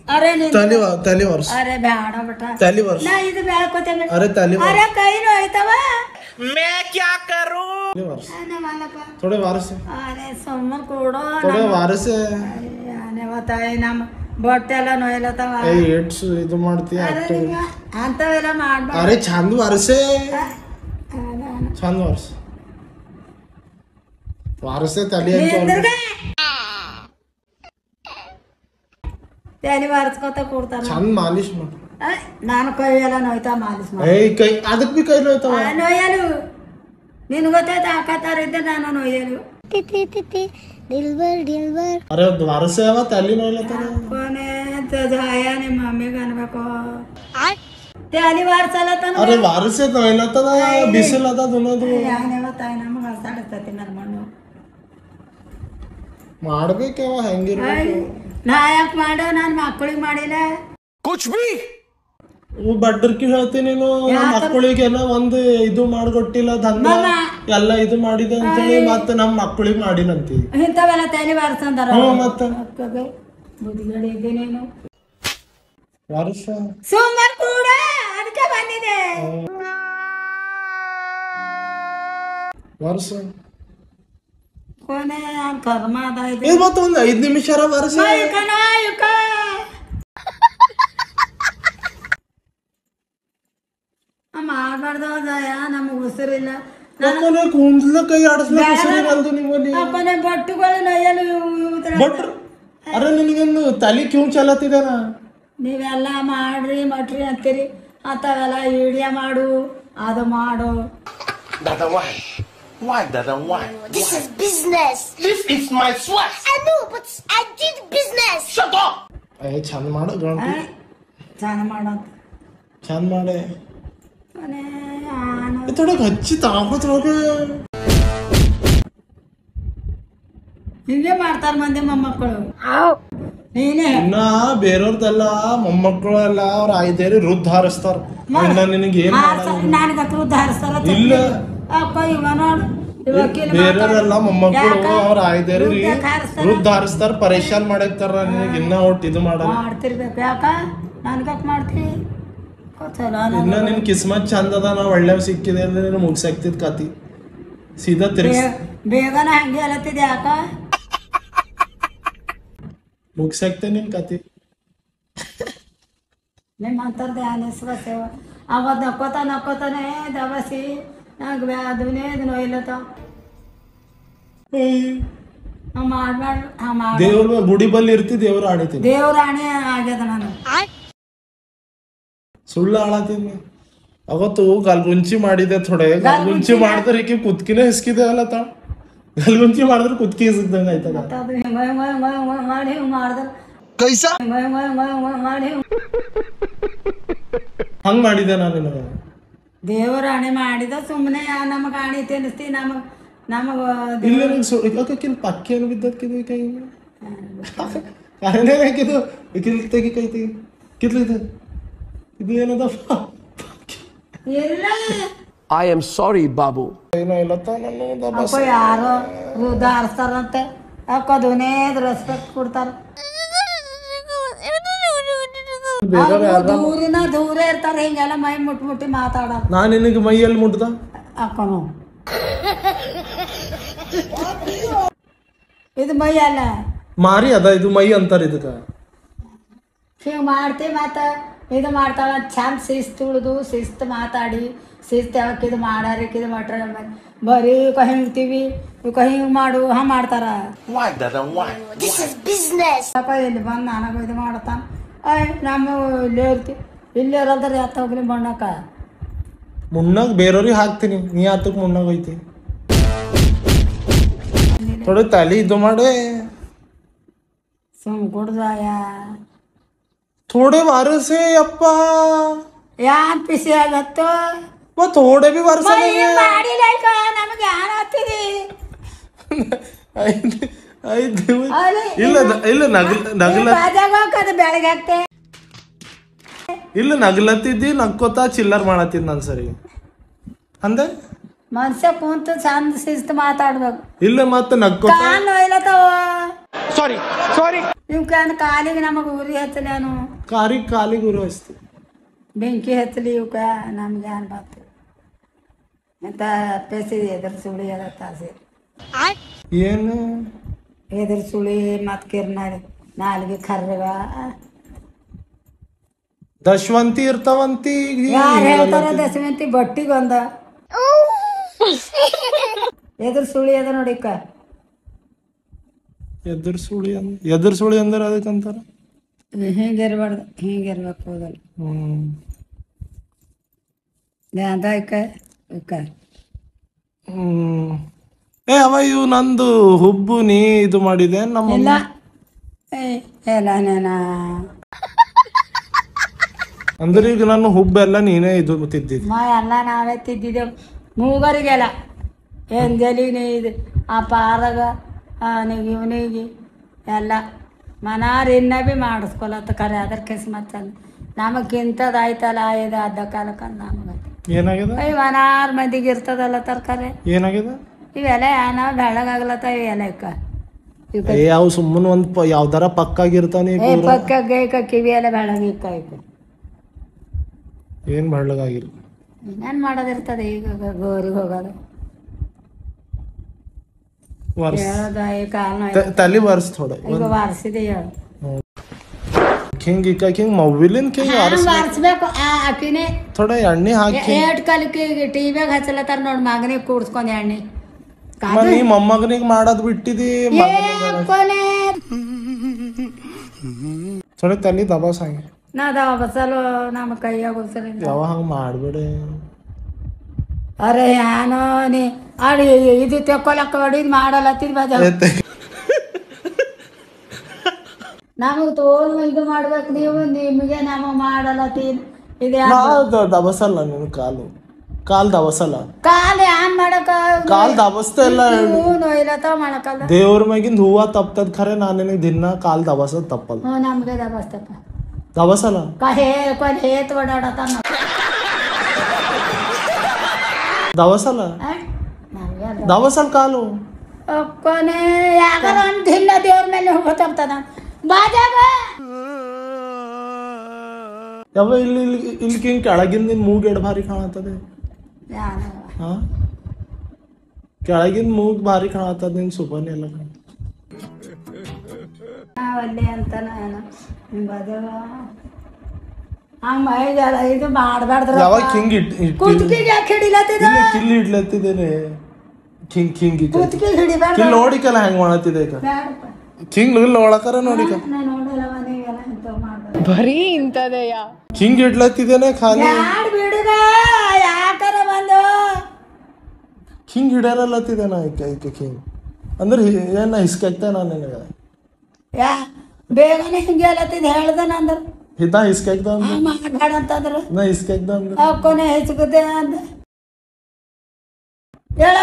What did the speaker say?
अरे ತಲೆ ವರ್ಷ अरे ಬೇಡ बेटा ತಲೆ ವರ್ಷ ನಾ ಇದು ಬೇಡ್ಕೋತೇನೆ अरे तले अरे कई ನೋಯ್ತವ मैं क्या करूं आने वाला पा थोड़े वारस अरे सोम कोडो थोड़े वारस आने बताए ನಮ್ ಬೊಟ್ಟೆ ಎಲ್ಲ ನೋಯ್ಲತ್ತವ ಏಟ್ಸ್ ಇದು ಮಾಡ್ತೀಯ ಅಂತವೆಲ್ಲ ಮಾಡ್ಬಾರ್ದು अरे ಚಂದ ವಾರಸೆ ಚಂದ ವಾರಸ ವಾರಸೆ ತಲೆ ತಲೆ ವಾರಸ್ಕೊತ ಕೊಡ್ತಾರ ಚಂದ ಮಾಲಿಶ್ ಮಾಡು ನಾನು ಕೈ ಎಲ್ಲ ನೋಯ್ತಾ ಮಾಲಿಶ್ ಕೈ ಅದಕ್ಕೆ ಬಿ ಕೈ ನೋಯ್ತಾವ ನೋಯಲು ನಿನ್ ಗೊತ್ತಾಯ್ತು ಹಾಕತ್ತಾರ ಇದ್ದೆ ನಾನು ನೋಯಲು अरे वारस है तली ನೋಯ್ಲತ್ತಾರ कोने जाया ನಿಮ್ಮ ಮಮ್ಮಿಗೆ ಅನ್ಬೇಕು ತಲೆ ವಾರಸಲತ್ತನ अरे वारस ನೋಯ್ಲತ್ತದ ಬಿಸಿಲದ ದುನದು ಯಾನೆವ ತಾಯಿ ನಮಗೆ ಹಸಾಡತತಿ ನನ್ನ ಮಣ್ಣು ಮಾಡ್ಬೇಕವ ಹೆಂಗಿರ್ಬೇಕು ನಾ ಯಾಕೆ ಮಾಡೋ ನಾನು ಮಕ್ಕಳಿಗೆ ಮಾಡಿಲ್ಲ कुछ भी ಬಡ್ಡರ್ಕಿ ಹೇಳ್ತೀನಿ ನೀನು ಮಕ್ಕಳಿಗೆಲ್ಲ ಒಂದು ಇದು ಮಾಡ್ಕೊಟ್ಟಿಲ್ಲ ದಂಧ ಎಲ್ಲ ಇದು ಮಾಡಿದೆ ಅಂತೇಳಿ ಮತ್ತೆ ನಮ್ಮ ಮಕ್ಕಳಿಗೆ ಮಾಡಿನಂತಿ ಇಂಥವೆಲ್ಲ ತಲೆ ವಾರಸಂದಾರ ಮತ್ತೆ ಬುದ್ಧಿಗಡೆ ಇದ್ದೇನೇನು ವರ್ಷ ಸುಮ್ಮನೆ ಕೂಡ ಅದಕ್ಕೆ ಬಂದಿದೆ ವರ್ಷ ಕೊನೆ ಕರ್ಮ ಅದ ಇದು ಇದು ಮತ್ತೆ ಒಂದು 5 ನಿಮಿಷ ವರ್ಷ ಮಾಡ್ಬಾರ್ದು ಜಯ ನಮಗೆ ಉಸಿರಿಲ್ಲ ಕುಂದ್ಲ ಕೈ ಆಡಿಸ್ಲಲ್ದು ನಿಮ್ಮಲ್ಲಿ ಕೊನೆ ಬಟ್ಟುಗಳು ನೊಯ್ಯಲು ಬಟ್ರು ಅರೆ ನಿನಗೇನು ತಲೆ ಕ್ಯೂ ಚಲತ್ತಿದಾನ ನೀವೆಲ್ಲ ಮಾಡ್ರಿ ಮಟ್ರಿ ಅಂತೀರಿ ಅಂತವೆಲ್ಲ ವಿಡಿಯೋ ಮಾಡು ಅದು ಮಾಡು Dada, why Dada, why This is business. this is my sweat. I know, but I did business. Shut up. ಚಂದ ಮಾಡು ಗಂಟು ಚೆನ್ನಾಗಿ ಮಾಡೋದು ಚಂದ ಮಾಡೆ ಕೊನೆ ಆನು ಥೋಡೆ ಹಚ್ಚಿ ತಾಕೋತ್ ಹೋಗಿ ಹಿಂಗೆ ಮಾಡ್ತಾರ ಮಂದಿ ಮೊಮ್ಮಕ್ಕಳು ನೀನೇ ಇನ್ನ ಬೇರೆಯವ್ರದೆಲ್ಲ ಮೊಮ್ಮಕ್ಕಳು ಎಲ್ಲ ಅವ್ರ ಆಯ್ದೇರಿ ವೃದ್ಧ ಹಾರಿಸ್ತಾರ ನಿನಗೆ ಏನ್ ನನಗೆ ಉದ್ಧಾರಿಸ್ತಾರ ಇಲ್ಲ ಅಪ್ಪ ಇವ ನೋಡು ಬೇರೆಯವರೆಲ್ಲ ಮೊಮ್ಮಕ್ಕಳು ಅವ್ರ ಆಯ್ದೇರಿ ವೃದ್ಧ ಹಾರಿಸ್ತಾರ ಪರೇಶಾನ್ ಮಾಡಾಕ್ತಾರ ನಿನಗೆ ಇನ್ನ ಒಟ್ಟು ಇದು ಮಾಡಲ್ಲ ಮಾಡ್ತಿರ್ಬೇಕು ಯಾಕ ನನ್ಗಕ್ ಮಾಡ್ತೀವಿ ಚಲೋ ಇನ್ನ ನಿನ್ ಕಿಸ್ಮತ್ ಚಂದ ಅದ ನಾ ಒಳ್ಳೆ ಸಿಕ್ಕಿದೆ ಅಂದ್ರೆ ನೀನು ಮುಗ್ಸಾಕ್ತಿದ್ ಕತಿ ಸೀದಾ ತಿರ್ಗಿ ಬೇಗನ ಹಂಗೆ ಅಲತ್ತಿದೆ ಯಾಕ ಮುಗ್ಸಾಕ್ತೆ ನಿನ್ ಕತಿ ನಿಮ್ಮ ಅಂತರ್ದೆ ಅನಿಸ್ಬಸೇವ ಅವತ್ತು ನಕ್ಕೋತಾನೆ ದವಸಿ ನಂಗೆ ಅದನ್ನೇ ಇದು ನೋಯ್ಲತ್ತ ಮಾಡ್ಬಾರ್ದು ದೇವ್ರ ಗುಡಿ ಬಲ್ಲಿ ಇರ್ತಿ ದೇವ್ರ ಆಡಿತೀನಿ ದೇವ್ರ ಆಣೆ ಆಗ್ಯದ ನಾನು ಸುಳ್ಳು ಆಳತೀನಿ ಅವತ್ತು ಗಲ್ಗುಂಚಿ ಮಾಡಿದೆ ಥೋಡೆ ಗಲ್ಗುಂಚಿ ಮಾಡಿದ್ರೆ ಈಕಿ ಕುತ್ಕಿನೇ ಹಿಸ್ಕಿದೆ ಅಲ್ಲ ತಾ ಗಲ್ಗುಂಚಿ ಮಾಡಿದ್ರೆ ಕುತ್ಕಿ ಹಿಸ್ದಂಗ ಆಯ್ತದ ಅದು ಹಿಂಗ ಮಾಡಿ ಹಿಂಗೆ ಮಾಡಿದ್ರೆ ಕೈಸಾ ಮಾಡಿ ಹಂಗ್ ಮಾಡಿದೆ ನಾನು ನಿನಗೆ ದೇವ್ರ ಆಣೆ ಮಾಡಿದ ಸುಮ್ಮನೆ ನಮಗೆ ಆಣೆ ತಿನ್ನಿಸ್ತಿ ನಮಗೆ ಇಲ್ಲ ನಂಗೆ ಸುಳ್ಳು ಪಕ್ಕಿ ಏನು ಬಿದ್ದಕ್ಕಿದು ಕೈ ಕಾರಣ ಹಾಕಿದು ಕಿಲ್ ತೆಗಿ ಕೈ ತೆಗಿ ಕಿತ್ಲಿದು ಇದು ಏನದಪ್ಪ ಇಲ್ಲ I am sorry, Babu. ಏನೋ ಇಲ್ಲತ್ತ ನನ್ನ ಅಪ್ಪ ಯಾರೋ ವೃದ್ಧ ಹಾರಿಸ್ತಾರಂತೆ ಅಕ್ಕದನೇ ರೆಸ್ಪೆಕ್ಟ್ ಕೊಡ್ತಾರ ದೂರ ಇರ್ತಾರ ಹಿಂಗೆಲ್ಲ ಮೈ ಮುಟ್ಟಿ ಮಾತಾಡೋದು ನಾನು ನಿನಗೆ ಮೈಯಲ್ಲಿ ಮುಟ್ದ ಅಕ್ಕನು ಇದು ಮೈ ಅಲ್ಲ ಮಾರಿ ಅದ ಇದು ಮೈ ಅಂತಾರ ಇದಕ್ಕ ಹಿಂಗೆ ಮಾಡ್ತೀವಿ ಮತ್ತು ಇದು ಮಾಡ್ತಾಳ ಚಂದ ಶಿಸ್ತು ಉಳಿದು ಶಿಸ್ತು ಮಾತಾಡಿ ಶಿಸ್ತು ಯಾವಕ್ಕೆ ಇದು ಮಾಡಾರಕ್ಕೆ ಇದು ಮಾಡ್ರ ಬರೀ ಹಿಂಗ್ತೀವಿ ಹಿಂಗೆ ಮಾಡು ಹಂಗೆ ಮಾಡ್ತಾರ Why Dada, why This is business. ಅಪ್ಪ ಇಲ್ಲಿ ಬಂದು ನನಗೆ ಇದು ಮಾಡ್ತಾನ ನಮ್ಮ ಇಲ್ಲೇ ಇರ್ತೀವಿ ಇಲ್ಲೇ ಇರೋದ್ರೆ ಎತ್ತ ಹೋಗ್ಲಿ ಬಣ್ಣಕ್ಕ ಮುನ್ನಾಗ ಬೇರೆಯವ್ರಿಗೆ ಹಾಕ್ತೀನಿ ನೀ ಆತಕ್ ಮುನ್ನಾಗ ಹೋಯ್ತಿ ಥೋಡೆ ತಲೆ ಇದು ಮಾಡೆ ಸುಮ್ ಕುಡ್ದಾಯ ಥೋಡೆ ವಾರಸೆ ಅಪ್ಪ ಯಾನ್ ಪಿಸಿ ಆಗತ್ತೋ ಥೋಡೆ ಬಿ ವಾರಸ ಮಾಡಿಲ್ಲ ನಮಗೆ ಯಾನ್ ಆಗ್ತಿದಿ ಇಲ್ಲ ಇಲ್ಲ ನಗಲ ಬೆಳಗ್ಗೆ ಹಾಕ್ತೆ ಇಲ್ಲ ನಗ್ಲತ್ತಿದ್ದಿ ನಕ್ಕೋತಾ ಚಿಲ್ಲರ್ ಮಾಡತ್ತಿದ್ ನನ್ ಸರಿ ಅಂದೆ ಮನುಷ್ಯ ಕುಂತು ಚಂದ ಶಿಸ್ತು ಮಾತಾಡ್ಬೇಕು ಇಲ್ಲ ಮತ್ತೆ ನಕ್ಕೋತಾ ಕಾನ್ ನೋಯ್ಲತ್ತವ Sorry. ಇವಕ್ಕೆ ಅಂದ್ ಕಾಲಿಗೆ ನಮಗೆ ಉರಿ ಹತ್ತಲಿ ಅವನು ಕಾಲಿಗೆ ಉರಿ ಹಚ್ತಿ ಬೆಂಕಿ ಹತ್ತಲಿ ಇವಕ್ಕೆ ನಮ್ಗೆ ಏನ್ ಬಾತು ಅಂತ ಪೆಸಿದೆ ಎದ್ರ ಸುಳಿ ಅದ ತಾಸಿ ಏನು ಎದ್ರ ಸುಳಿ ಮತ್ತು ಕಿರ್ನಾಡಿ ನಾಲ್ಗೆ ಕರ್ರಗ ದಶವಂತಿ ಇರ್ತಾವಂತಿ ಯಾರು ಹೇಳ್ತಾರ ದಶವಂತಿ ಬಟ್ಟಿಗೊಂದ ಎದ್ರ ಸುಳಿ ಅದ ನೋಡಿಕ ಎದುರು ಸುಳಿ ಅಂದ್ರೆ ಅದಕ್ಕಂತಾರ ಹಿಂಗಿರ್ಬಾರ್ದು ಹಿಂಗಿರ್ಬೇಕು ಹೋಗಲ್ಲ ಅದ ಏ ಅವ ಇವು ನಂದು ಹುಬ್ಬು ನೀ ಇದು ಮಾಡಿದೆ ನಮ್ಮ ಇಲ್ಲ ಎಲ್ಲ ನೇನ ಅಂದ್ರೆ ಈಗ ನನ್ನ ಹುಬ್ಬೆಲ್ಲ ನೀನೇ ಇದು ತಿದ್ದಿದ್ ಎಲ್ಲ ನಾವೇ ತಿದ್ದಿದ್ದೆವು ಮೂಗರಿಗೆಲ್ಲ ಏನ್ ಜಲಿಗೆ ಇದು ಆ ಪಾರಾಗ ಅವನಿಗೆ ಇವನಿಗೆ ಎಲ್ಲ ಮನಾರ್ ಇನ್ನ ಭೀ ಮಾಡಿಸ್ಕೊಲತ್ತ ಕರೆ ಅದ್ರ ಕಿಸ್ಮತ್ ನಮಗಿಂತದ್ದು ಆಯ್ತಲ್ಲ ಇದು ಅದ್ದ ಕಾಲಕ್ಕೆ ನಮಗೆ ಏನಾಗ್ಯದ ಮನಾರ್ ಮಂದಿಗೆ ಇರ್ತದಲ್ಲ ತರಕಾರಿ ಏನಾಗ್ಯದ ಇವೆಲ್ಲ ಏನೋ ಬೆಳಗಾಗ್ಲತ್ತ ಇವೆಲ್ಲ ಯಾವ ಸುಮ್ಮನೆ ಒಂದ್ ಯಾವ್ದಾರ ಪಕ್ಕಾಗಿರ್ತಾನೆ ಪಕ್ಕ ಗೈಕ ಕಿವಿ ಎಲ್ಲ ಬೆಳಗಿಕ್ಕ ಏನ್ ಬೆಳ್ಳಗಾಗಿಲ್ಲ ಇನ್ನೇನು ಮಾಡೋದಿರ್ತದೆ ಈಗ ಗೋರಿಗೆ ಹೋಗೋದು ಹೇಳೋದು ಈ ಕಾಲ ತಲೆ ವರ್ಸ್ ಥೋಡ ಈಗ ವಾರಿಸಿದೆ ಹೇಳು ಹಿಂಗ್ ಹಿಂಗ್ ಮೊಬೈಲಿನ ವಾರಿಸ್ಬೇಕು ಆಕಿನೇ ಥೋಡ ಎಣ್ಣೆ ಹಾಕಿ ಏಟ್ ಕಲಿಕೆ ಟಿವಿಯಾಗ ಹಚ್ಚಲತ್ತಾರ ನೋಡಿ ಮಗನಿಗೆ ಕೂಡ್ಸ್ಕೊಂಡ್ ಎಣ್ಣೆ ನೀ ಮೊಮ್ಮಗನಿಗೆ ಮಾಡೋದ್ ಬಿಟ್ಟಿದಿ ಥೋಡೆ ತಲೆ ದಬಾಸ್ ಹಂಗೆ ನಾ ಬಸಲು ನಮ್ಮ ಕೈಯಾಗ ಬಸಲ ಯಾವ ಹಂಗ ಮಾಡ್ಬೇಡ ಅರೆ ಏನೋ ನೀ ಅಡಿ ಇದು ತೆಕ್ಕೊಲಕ್ಕ ಹೊಡಿದ್ ಮಾಡಲತ್ತಿದ್ ಬಜ ನಮಗ್ ತೋಲ್ ಇದು ಮಾಡ್ಬೇಕು ನೀವು ನಿಮಗೆ ನಮಗ್ ಮಾಡಲತ್ತೀದ್ ಇದೆ ದಬಸಲ್ಲ ನೀನು ಕಾಲ್ ದಬಸಲ್ಲ ಕಾಲ್ ಏನ್ ಮಾಡಕ ಕಾಲ್ ದಬಸ್ತಾ ಇಲ್ಲ ನೋಯ್ಲತ್ತಾವ ಮಾಡಕಲ್ಲ ದೇವ್ರ ಮ್ಯಾಗಿಂದ ಹೂವ ತಪ್ತದ ಖರೆ ನಾನು ನಿನಗೆ ದಿನ ಕಾಲ್ ದಬಸದ್ ತಪ್ಪಲ್ಲ ನಮ್ಗೆ ದಬಸ್ತಪ್ಪ ದಬಸಲ್ಲ ಹೇತ್ ಓಡಾಡತ್ತ ದವಸಲ್ಲ ದವಸಲ್ ಕಾಲು ಕೊನೆ ಯಾಕಂದ್ರೆ ಒಂದು ಇಲ್ಲ ದೇವ್ರ ಮೇಲೆ ಹೋಗ್ತಾನ ಬಾಜಾಗ ಯಾವ ಇಲ್ಲಿ ಇಲ್ಲಿ ಹಿಂಗ್ ಕೆಳಗಿಂದ ಮೂಗ್ ಎಡ್ ಭಾರಿ ಕಾಣತದೆ ಹಾ ಕೆಳಗಿಂದ ಮೂಗ್ ಭಾರಿ ಕಾಣತದ ನಿನ್ ಸುಬನ್ ಎಲ್ಲ ಒಳ್ಳೆ ಅಂತಾನ ಹಂಗ ಮೈದಲ್ಲ ಇದು ಮಾಡಬಾರ್ದ್ರ ಯಾವಾಗ ಹಿಂಗ್ ಕುತ್ತಿಗೆ ಯಾಕೆ ಹಿಡಿಲತ್ತಿದ ಕಿಲ್ಲಿ ಇಡ್ಲತ್ತಿದ್ದೇನೆ ಹಿಂಗ್ ಹಿಂಗ್ ಕುತ್ತಿಗೆ ಹಿಡಿಬಾರ್ದು ಕಿಲ್ ನೋಡಿಕಲ್ಲ ಹೆಂಗ್ ಮಾಡತ್ತಿದೆ ಈಗ ಹಿಂಗ್ ಒಳಕರ ನೋಡಿಕ ನೋಡಲ್ಲವ ನೀವೆಲ್ಲ ಇಂಥವ್ ಮಾಡ್ಬಾರ್ದು ಬರೀ ಇಂಥದೆಯಾ ಹಿಂಗ್ ಇಡ್ಲತ್ತಿದ್ದೇನೆ ಖಾಲಿ ಯಾರು ಬಿಡುಗ ಯಾಕರ ಬಂದು ಹಿಂಗ್ ಹಿಡ್ಯಾರಲ್ಲತ್ತಿದ್ದೇನ ಹಿಂಗ್ ಅಂದ್ರೆ ಏನ ಹಿಸ್ಕಾಗ್ತಾ ನಾನು ನಿನಗ ಯಾ ಬೇಗನೆ ಹಿಂಗೆ ಹೇಳತ್ತಿದ್ ಹೇಳ್ದೆ ನಂದ್ರ ಹಿತಾ ಹಿಸ್ಕಾಗ್ದ ಮಾಡಬೇಡ ಅಂತಂದ್ರ ನಾ ಹಿಸ್ಕಾಗ್ದ ಕೊನೆ ಹೆಚ್ಚುತ್ತೆ ಅಂದ ಹೇಳ